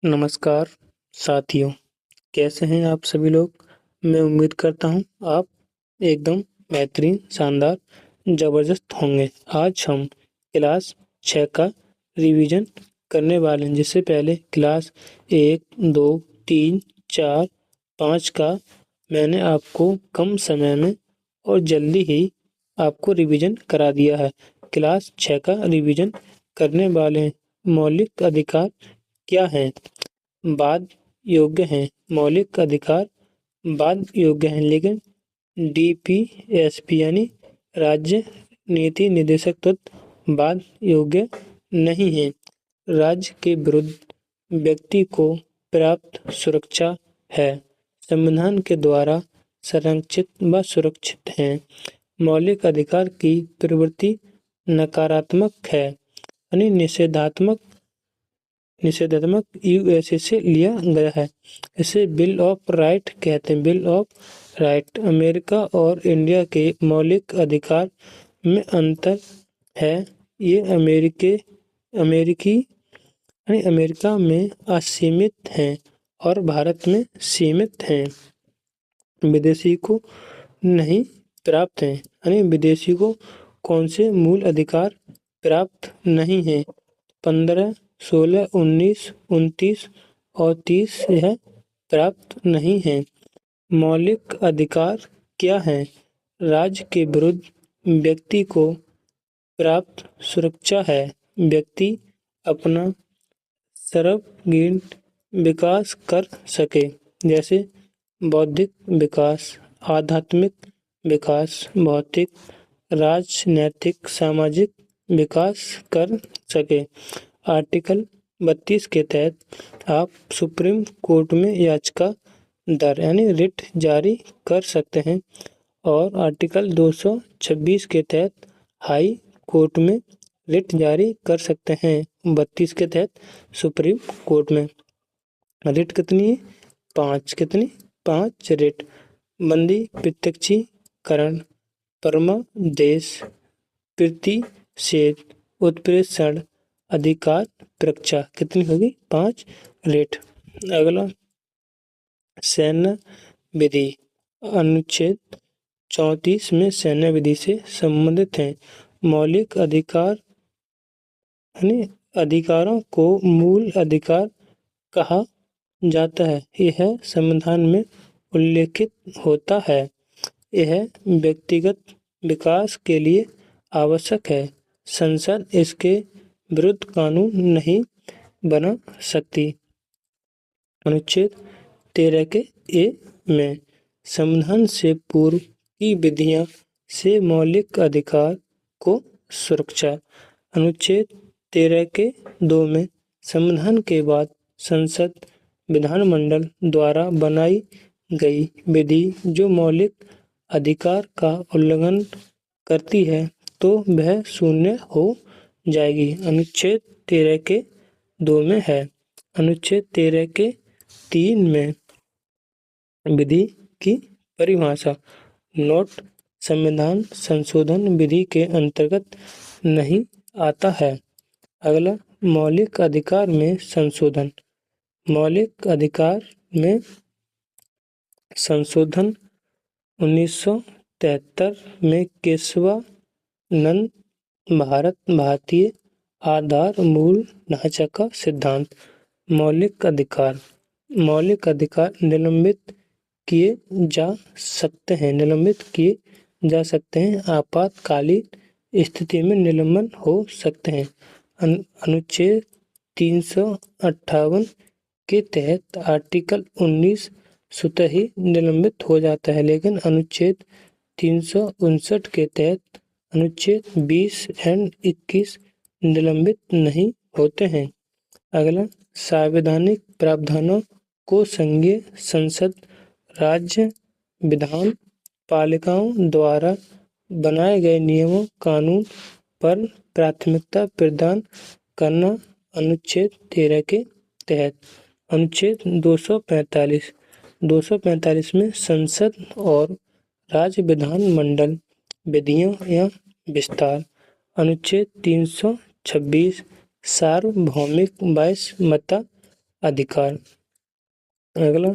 नमस्कार साथियों, कैसे हैं आप सभी लोग। मैं उम्मीद करता हूं आप एकदम बेहतरीन, शानदार, ज़बरदस्त होंगे। आज हम क्लास 6 का रिवीजन करने वाले हैं। जिससे पहले क्लास 1, 2, 3, 4, 5 का मैंने आपको कम समय में और जल्दी ही आपको रिवीजन करा दिया है। क्लास 6 का रिवीजन करने वाले हैं। मौलिक अधिकार क्या हैं? बाद योग्य हैं। मौलिक अधिकार बाद योग्य हैं, लेकिन डीपीएसपी यानी राज्य नीति निर्देशक तत्व बाद योग्य नहीं है। राज्य के विरुद्ध व्यक्ति को प्राप्त सुरक्षा है, संविधान के द्वारा संरक्षित व सुरक्षित हैं। मौलिक अधिकार की प्रवृत्ति नकारात्मक है यानी निषेधात्मक यूएसए से लिया गया है। इसे बिल ऑफ राइट कहते हैं। Bill of right. अमेरिका और इंडिया के मौलिक अधिकार में अंतर है। ये अमेरिका में असीमित हैं और भारत में सीमित हैं। विदेशी को नहीं प्राप्त हैं यानी विदेशी को कौन से मूल अधिकार प्राप्त नहीं है। 15, 16, 19, 29 और 30 यह प्राप्त नहीं है। मौलिक अधिकार क्या है? राज्य के विरुद्ध व्यक्ति को प्राप्त सुरक्षा है। व्यक्ति अपना सर्वांगीण विकास कर सके, जैसे बौद्धिक विकास, आध्यात्मिक विकास, भौतिक, राजनैतिक, सामाजिक विकास कर सके। आर्टिकल 32 के तहत आप सुप्रीम कोर्ट में याचिका दर यानी रिट जारी कर सकते हैं और आर्टिकल 226 के तहत हाई कोर्ट में रिट जारी कर सकते हैं। 32 के तहत सुप्रीम कोर्ट में रिट कितनी है? 5। कितनी? 5 रिट। बंदी प्रत्यक्षीकरण, परमादेश, प्रतिषेध, उत्प्रेषण, अधिकार परीक्षा कितनी होगी? 5 रिट। अगला सैन्य विधि। अनुच्छेद 34 में सैन्य विधि से संबंधित है। मौलिक अधिकार यानी अधिकारों को मूल अधिकार कहा जाता है। यह संविधान में उल्लेखित होता है। यह व्यक्तिगत विकास के लिए आवश्यक है। संसद इसके विरुद्ध कानून नहीं बना सकती। अनुच्छेद 13 के ए में संविधान से पूर्व की विधियां से मौलिक अधिकार को सुरक्षा। अनुच्छेद 13 के 2 में संविधान के बाद संसद विधानमंडल द्वारा बनाई गई विधि जो मौलिक अधिकार का उल्लंघन करती है तो वह शून्य हो जाएगी। अनुच्छेद 13 के 2 में है। अनुच्छेद 13 के 3 में विधि की परिभाषा। नोट संविधान संशोधन विधि के अंतर्गत नहीं आता है। अगला मौलिक अधिकार में संशोधन। मौलिक अधिकार में संशोधन 1973 में केशवानंद भारतीय आधार मूल ढांचा का सिद्धांत। मौलिक अधिकार निलंबित किए जा सकते हैं। आपातकालीन स्थिति में निलंबन हो सकते हैं। अनुच्छेद 358 के तहत आर्टिकल 19 स्वतः ही निलंबित हो जाता है, लेकिन अनुच्छेद 359 के तहत अनुच्छेद 20 एंड 21 निलंबित नहीं होते हैं। अगला संवैधानिक प्रावधानों को संघीय संसद, राज्य विधान पालिकाओं द्वारा बनाए गए नियमों कानून पर प्राथमिकता प्रदान करना। अनुच्छेद 13 के तहत अनुच्छेद 245 में संसद और राज्य विधानमंडल विधियों या विस्तार। अनुच्छेद 326 सार्वभौमिक 22 मता अधिकार। अगला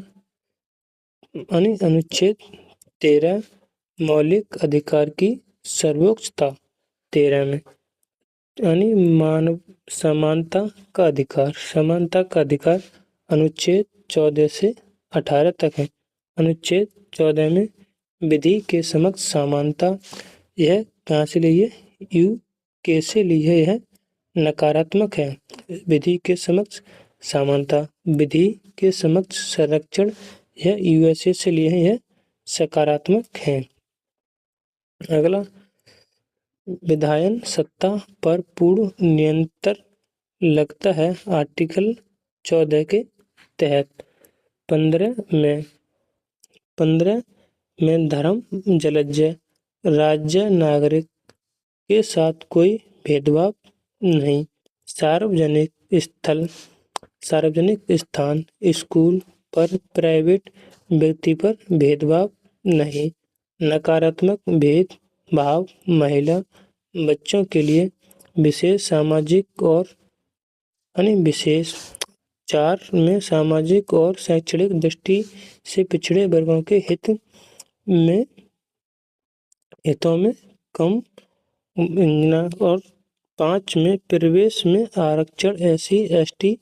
अनुच्छेद 13 मौलिक अधिकार की सर्वोच्चता 13 में मानव समानता का अधिकार। समानता का अधिकार अनुच्छेद 14 से 18 तक है। अनुच्छेद 14 में विधि के समक्ष समानता, यह कहाँ से ली है? यूके से ली है। यह नकारात्मक है। विधि के समक्ष समानता, विधि के समक्ष संरक्षण, यह यूएसए से लिए हैं। यह सकारात्मक है। अगला विधायन सत्ता पर पूर्ण नियंत्रण लगता है आर्टिकल 14 के तहत। 15 में धर्म, जलज, राज्य, नागरिक के साथ कोई भेदभाव नहीं। सार्वजनिक स्थान, स्कूल पर, प्राइवेट व्यक्ति पर भेदभाव नहीं। नकारात्मक भेदभाव महिला, बच्चों के लिए विशेष सामाजिक और विशेष 4 में सामाजिक और शैक्षणिक दृष्टि से पिछड़े वर्गों के हितों में कम और 5 में प्रवेश में आरक्षण, SC, ST,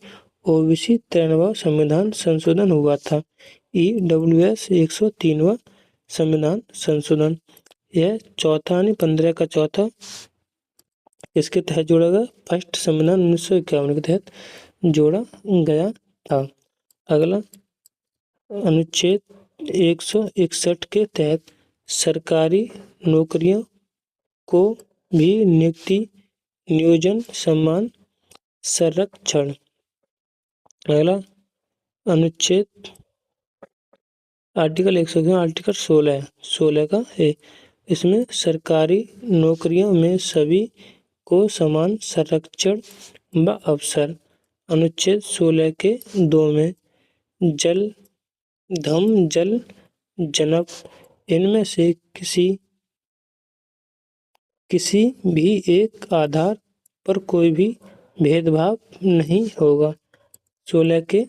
OBC 93वां संविधान संशोधन हुआ था। EWS 103वां संविधान संशोधन। यह चौथा 15 का चौथा इसके तहत जोड़ा गया। फर्स्ट संविधान 1951 के तहत जोड़ा गया था। अगला अनुच्छेद 161 के तहत सरकारी नौकरियों को भी नियुक्ति, नियोजन, सम्मान, संरक्षण। अगला अनुच्छेद आर्टिकल 16 का है। इसमें सरकारी नौकरियों में सभी को समान संरक्षण व अवसर। अनुच्छेद 16 के 2 में जल, धम, जल, जनप, इनमें से किसी भी एक आधार पर कोई भी भेदभाव नहीं होगा। 16 के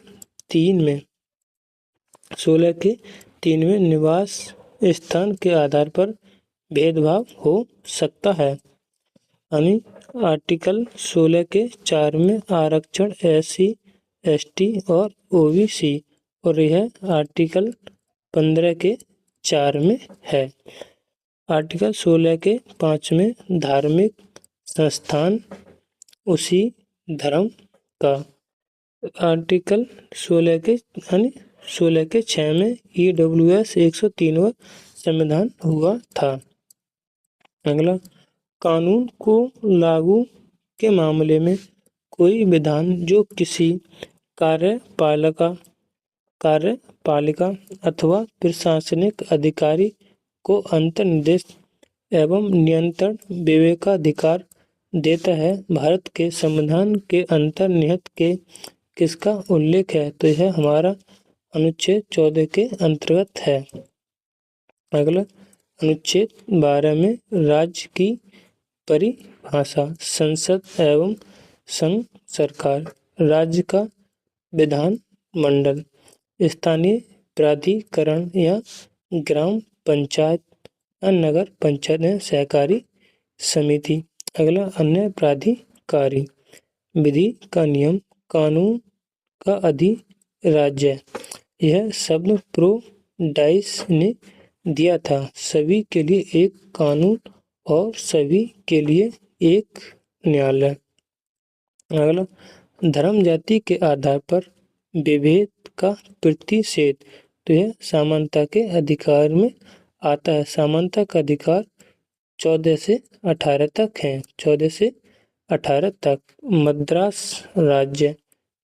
3 में निवास स्थान के आधार पर भेदभाव हो सकता है। आर्टिकल 16 के 4 में आरक्षण SC, ST और OBC, और यह आर्टिकल 15 के 4 में है। आर्टिकल 16 के 5 में धार्मिक संस्थान उसी धर्म का। आर्टिकल 16 के 6 में EWS 103वां संविधान हुआ था। अगला कानून को लागू के मामले में कोई विधान जो किसी कार्यपालिका अथवा प्रशासनिक अधिकारी को अंतर्निर्देश एवं नियंत्रण विवेकाधिकार देता है, भारत के संविधान के अंतर्निहित के किसका उल्लेख है? तो यह हमारा अनुच्छेद 14 के अंतर्गत है। अगला अनुच्छेद 12 में राज्य की परिभाषा, संसद एवं संघ सरकार, राज्य का विधान मंडल, स्थानीय प्राधिकरण या ग्राम पंचायत, नगर पंचायत, सहकारी समिति। अगला अन्य प्राधिकारी, विधि का नियम, कानून का अधिराज्य। यह शब्द प्रो डाइस ने दिया था, सभी के लिए एक कानून और सभी के लिए एक न्यायालय। अगला धर्म जाति के आधार पर विभेद का प्रतिषेध, तो यह समानता के अधिकार में आता है। समानता का अधिकार 14 से 18 तक है। 14 से 18 तक। मद्रास राज्य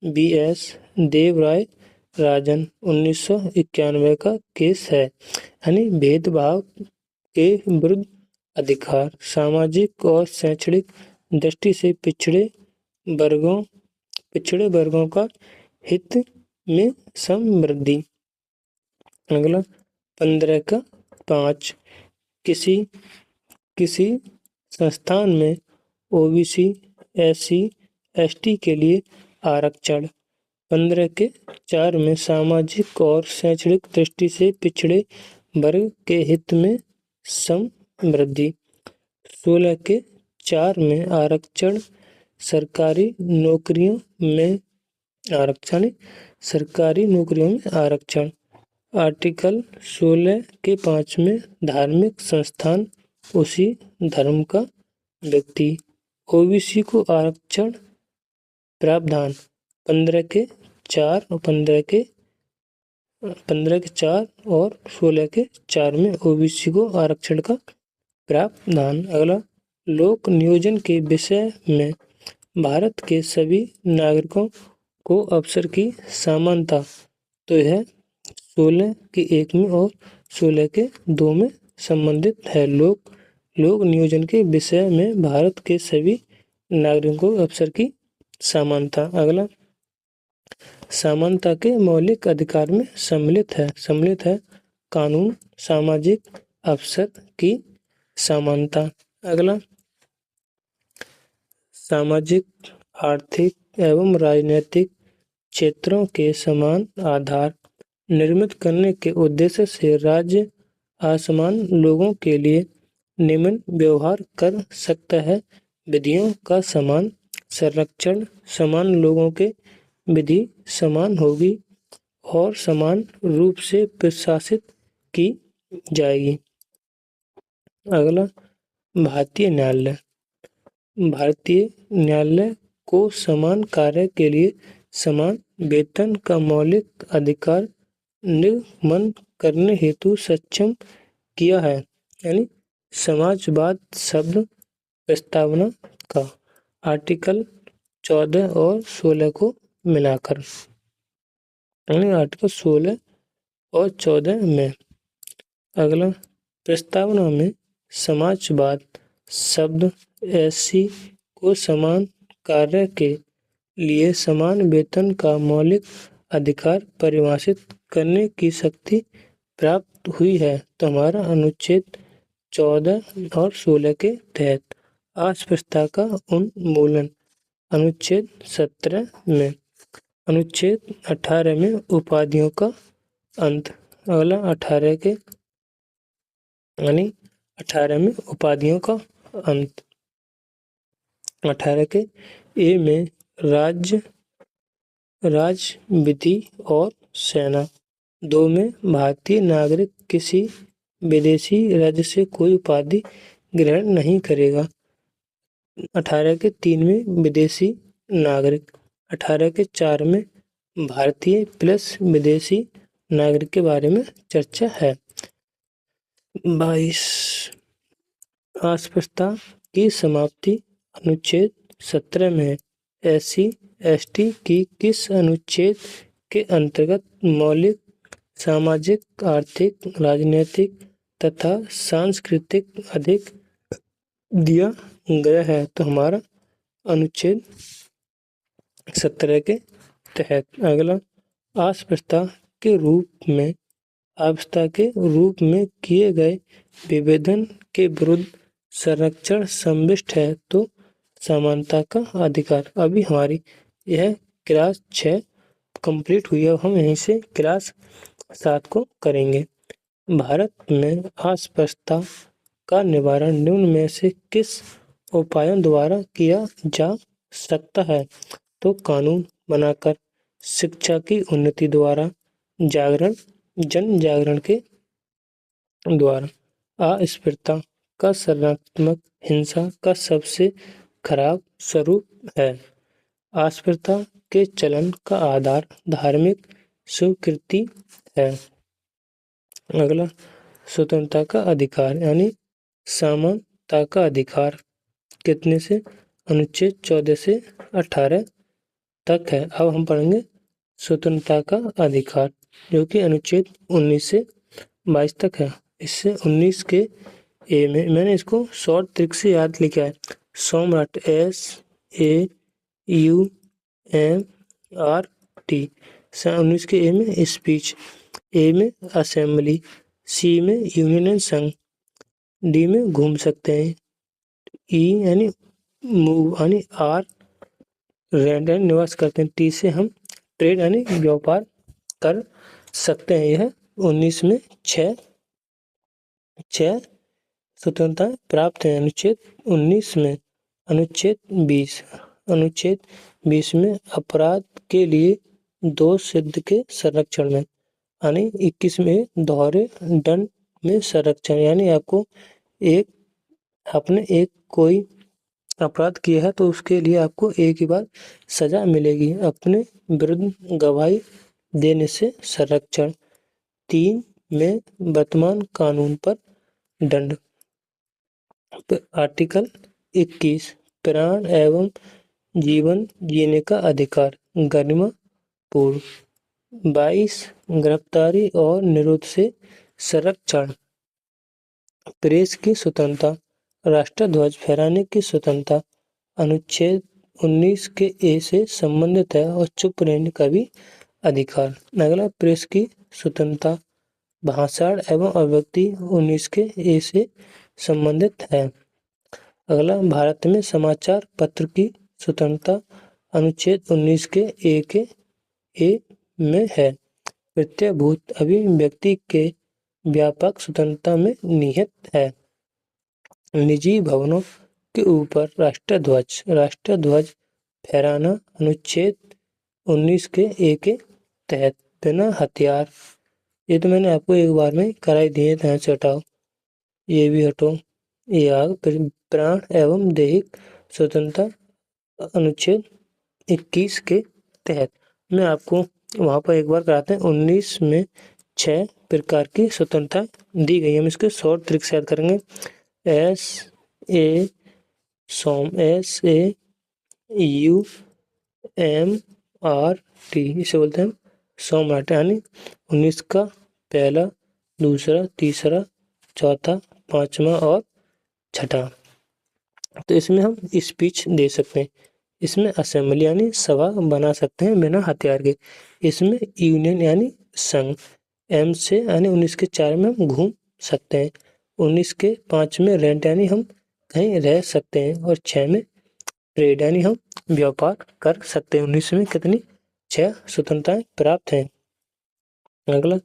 BS देवराय राजन 1991 का केस है। भेदभाव के विरुद्ध अधिकार, सामाजिक और शैक्षणिक दृष्टि से पिछड़े वर्गों का हित में समृद्धि। अगला 15 का 5 किसी संस्थान में OBC, SC, ST के लिए आरक्षण। 15 के 4 में सामाजिक और शैक्षणिक दृष्टि से पिछड़े वर्ग के हित में समृद्धि। 16 के 4 में आरक्षण सरकारी नौकरियों में आरक्षण। आर्टिकल 16 के 5 में धार्मिक संस्थान उसी धर्म का व्यक्ति। ओबीसी को आरक्षण प्रावधान 15 के 4 और 16 के 4 में ओबीसी को आरक्षण का प्रावधान। अगला, लोक नियोजन के विषय में भारत के सभी नागरिकों को अवसर की समानता। तो यह 16 के 1 में और 16 के 2 में संबंधित है। लोक नियोजन के विषय में भारत के सभी नागरिकों को अवसर की समानता। अगला, समानता के मौलिक अधिकार में सम्मिलित है कानून, सामाजिक अवसर की समानता। अगला, सामाजिक, आर्थिक एवं राजनीतिक क्षेत्रों के समान आधार निर्मित करने के उद्देश्य से राज्य असमान लोगों के लिए निम्न व्यवहार कर सकता है। विधियों का समान संरक्षण, समान लोगों के विधि समान होगी और समान रूप से प्रशासित की जाएगी। अगला, भारतीय न्यायालय को समान कार्य के लिए समान वेतन का मौलिक अधिकार निर्गमन करने हेतु सक्षम किया है। यानी समाजवाद शब्द प्रस्तावना का आर्टिकल 14 और 16 को मिलाकर, यानी आर्टिकल 16 और 14 में। अगला, प्रस्तावना में समाजवाद शब्द एससी को समान कार्य के लिए समान वेतन का मौलिक अधिकार परिभाषित करने की शक्ति प्राप्त हुई है। तो हमारा अनुच्छेद 14 और 16 के तहत अस्पृश्यता का उन्मूलन। अनुच्छेद 17 में। अनुच्छेद 18 में उपाधियों का अंत। अगला, 18 में उपाधियों का अंत। 18 के ए में राज्य विधि और सेना। 2 में भारतीय नागरिक किसी विदेशी राज्य से कोई उपाधि ग्रहण नहीं करेगा। 18 के 3 में विदेशी नागरिक। 18 के 4 में भारतीय प्लस विदेशी नागरिक के बारे में चर्चा है। 22, अस्पृश्यता की समाप्ति। अनुच्छेद 17 में एससी एसटी की किस अनुच्छेद के अंतर्गत मौलिक सामाजिक, आर्थिक, राजनीतिक तथा सांस्कृतिक अधिकार दिया गया है? तो हमारा अनुच्छेद 17 के तहत। अगला, अस्पृश्यता के रूप में किए गए विभेदन के विरुद्ध संरक्षण समाविष्ट है। तो समानता का अधिकार। अभी हमारी यह क्लास 6 कंप्लीट हुई है। अब हम यहीं से क्लास 7 को करेंगे। भारत में अस्पृश्यता का निवारण निम्न में से किस उपायों द्वारा किया जा सकता है? तो कानून बनाकर, शिक्षा की उन्नति द्वारा, जन जागरण के द्वारा। अस्पृश्यता का संरचनात्मक हिंसा का सबसे खराब स्वरूप है। अस्पृश्यता के चलन का आधार धार्मिक स्वीकृति है। अगला, स्वतंत्रता का अधिकार यानी समानता का अधिकार कितने से? अनुच्छेद 14 से 18 तक है। अब हम पढ़ेंगे स्वतंत्रता का अधिकार, जो कि अनुच्छेद 19 से 22 तक है। इससे 19 के ए में मैंने इसको शॉर्ट ट्रिक से याद लिखा है। सम्राट SAUMRT। 19 के ए में स्पीच, ए में असेंबली, सी में यूनियन संघ, डी में घूम सकते हैं, ई यानी मूव यानी आर रेंट निवास करते हैं, टी से हम ट्रेड यानी व्यापार कर सकते हैं। यह 19 में छह स्वतंत्रता प्राप्त है। अनुच्छेद 19 में अनुच्छेद 20 में अपराध के लिए दोष सिद्ध के संरक्षण में, यानी 21 में दोहरे दंड में संरक्षण, यानी आपने एक कोई अपराध किया है तो उसके लिए आपको एक ही बार सजा मिलेगी। अपने विरुद्ध गवाही देने से संरक्षण। 3 में वर्तमान कानून पर दंड। आर्टिकल 21 प्राण एवं जीवन जीने का अधिकार गरिमा पूर्व। 22 गिरफ्तारी और निरोध से संरक्षण। प्रेस की स्वतंत्रता, राष्ट्रध्वज फहराने की स्वतंत्रता अनुच्छेद 19 के ए से संबंधित है और चुप रहने का भी अधिकार। अगला प्रेस की स्वतंत्रता, भाषण एवं अभिव्यक्ति 19 के ए से संबंधित है। अगला भारत में समाचार पत्र की स्वतंत्रता अनुच्छेद 19 के ए में है। प्रत्यभूत अभिव्यक्ति के व्यापक स्वतंत्रता में निहित है। निजी भवनों के ऊपर राष्ट्रध्वज फहराना अनुच्छेद 19 के ए के तहत। बिना हथियार, ये तो मैंने आपको एक बार में कराई दिए थे, हटाओ, ये भी हटो। ये आग प्राण एवं दैहिक स्वतंत्रता अनुच्छेद 21 के तहत। मैं आपको वहाँ पर एक बार कराते हैं। 19 में 6 प्रकार की स्वतंत्रता दी गई है। हम इसके शॉर्ट ट्रिक से याद करेंगे। SAUMRT, इसे बोलते हैं सौमराट, यानी 19 का पहला, दूसरा, तीसरा, चौथा, पांचवा और छठा। तो इसमें हम स्पीच दे सकते हैं। इसमें असेंबली यानी सभा बना सकते हैं बिना हथियार के। इसमें यूनियन यानी संघ। एम से यानी 19 के 4 में हम घूम सकते हैं। 19 के 5 में रेंट यानी हम कहीं रह सकते हैं। और 6 में ट्रेड यानी हम व्यापार कर सकते हैं। 19 में कितनी 6 स्वतंत्रताएं प्राप्त हैं। अगला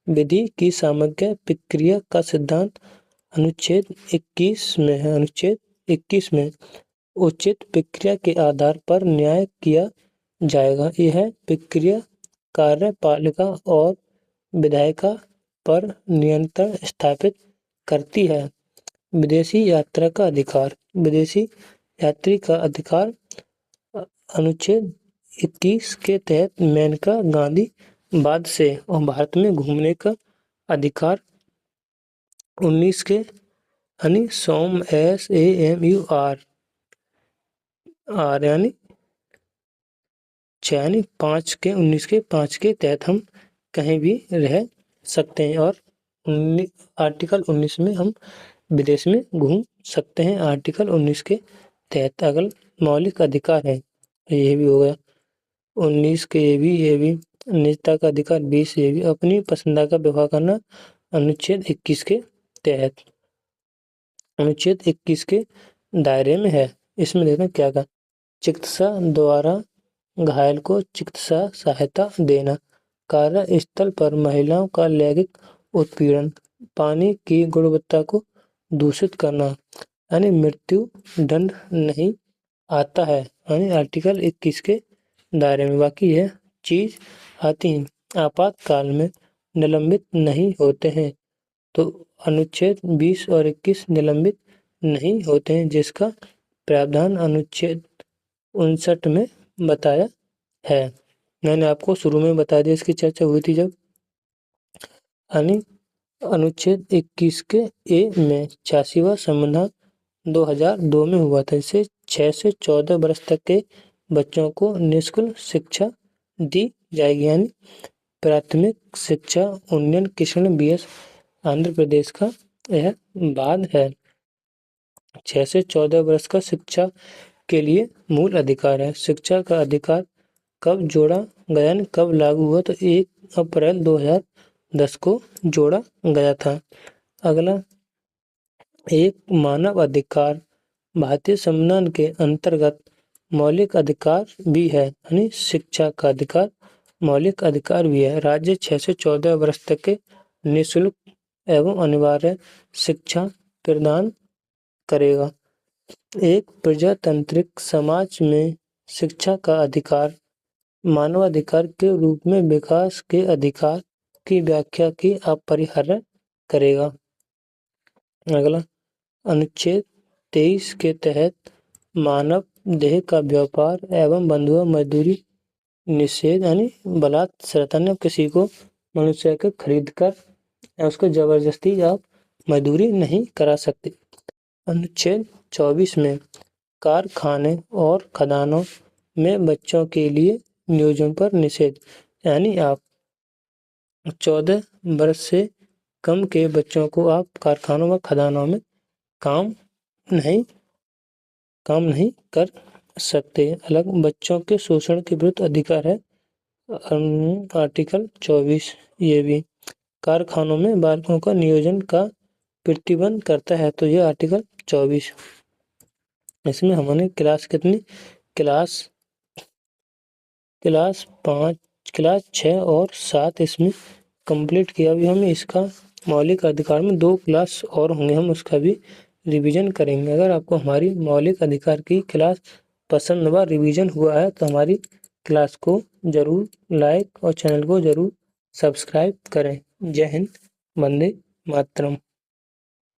विधि की सामग्री प्रक्रिया का सिद्धांत अनुच्छेद 21 में है। अनुच्छेद 21 में उचित प्रक्रिया के आधार पर न्याय किया जाएगा। यह प्रक्रिया कार्यपालिका और विधायिका पर नियंत्रण स्थापित करती है। विदेशी यात्रा का अधिकार, विदेशी यात्री का अधिकार अनुच्छेद 21 के तहत मेनका गांधी बाद से और भारत में घूमने का अधिकार 19 के यानी SAMUR यानी 5 के 19 के 5 के तहत हम कहीं भी रह सकते हैं। और आर्टिकल 19 में हम विदेश में घूम सकते हैं। आर्टिकल 19 के तहत अगल मौलिक अधिकार है, ये भी हो गया 19 के। ये भी निजता का अधिकार 20। ये भी अपनी पसंद का व्यवहार करना अनुच्छेद 21 के तहत, अनुच्छेद 21 के दायरे में है। इसमें देखना क्या था। चिकित्सा द्वारा घायल को चिकित्सा सहायता देना, कार्यस्थल पर महिलाओं का लैंगिक उत्पीड़न, पानी की गुणवत्ता को दूषित करना, यानी मृत्यु दंड नहीं आता है, यानी आर्टिकल 21 के दायरे में। बाकी यह चीज आती है। आपातकाल में निलंबित नहीं होते हैं, तो अनुच्छेद 20 और 21 निलंबित नहीं होते हैं, जिसका प्रावधान अनुच्छेद 59 में बताया है। मैंने आपको शुरू में बता दिया, इसकी चर्चा हुई थी जब। यानी अनुच्छेद 21 के ए में 86वां संविधान 2002 में हुआ था। इसे 6 से 14 वर्ष तक के बच्चों को निःशुल्क शिक्षा दी जाएगी, यानी प्राथमिक शिक्षा। उन्नयन किशन BS आंध्र प्रदेश का यह बाद है। 6 से 14 वर्ष का शिक्षा के लिए मूल अधिकार है। शिक्षा का अधिकार कब जोड़ा गया, कब लागू हुआ, तो 1 अप्रैल 2010 को जोड़ा गया था। अगला एक मानव अधिकार भारतीय संविधान के अंतर्गत मौलिक अधिकार भी है, यानी शिक्षा का अधिकार मौलिक अधिकार भी है। राज्य 6 से 14 वर्ष तक के निःशुल्क एवं अनिवार्य शिक्षा प्रदान करेगा। एक प्रजातांत्रिक समाज में शिक्षा का अधिकार मानवाधिकार के रूप में विकास के अधिकार की व्याख्या की अपरिहार्य करेगा। अगला, अनुच्छेद 23 के तहत मानव देह का व्यापार एवं बंधुआ मजदूरी निषेध यानी बलात्कार अन्य किसी को मनुष्य के खरीद कर या उसको जबरदस्ती आप मजदूरी नहीं करा सकते। अनुच्छेद 24 में कारखाने और खदानों में बच्चों के लिए नियोजन पर निषेध, यानी आप 14 वर्ष से कम के बच्चों को आप कारखानों व खदानों में काम नहीं कर सकते। अलग बच्चों के शोषण के विरुद्ध अधिकार है आर्टिकल 24। ये भी कारखानों में बालकों का नियोजन का प्रतिबंध करता है, तो ये आर्टिकल 24। इसमें हमने क्लास 5, क्लास 6 और 7 इसमें कंप्लीट किया। अभी हम इसका मौलिक अधिकार में 2 क्लास और होंगे, हम उसका भी रिवीजन करेंगे। अगर आपको हमारी मौलिक अधिकार की क्लास पसंद व रिवीजन हुआ है तो हमारी क्लास को जरूर लाइक और चैनल को जरूर सब्सक्राइब करें। जय हिंद, वंदे मातरम।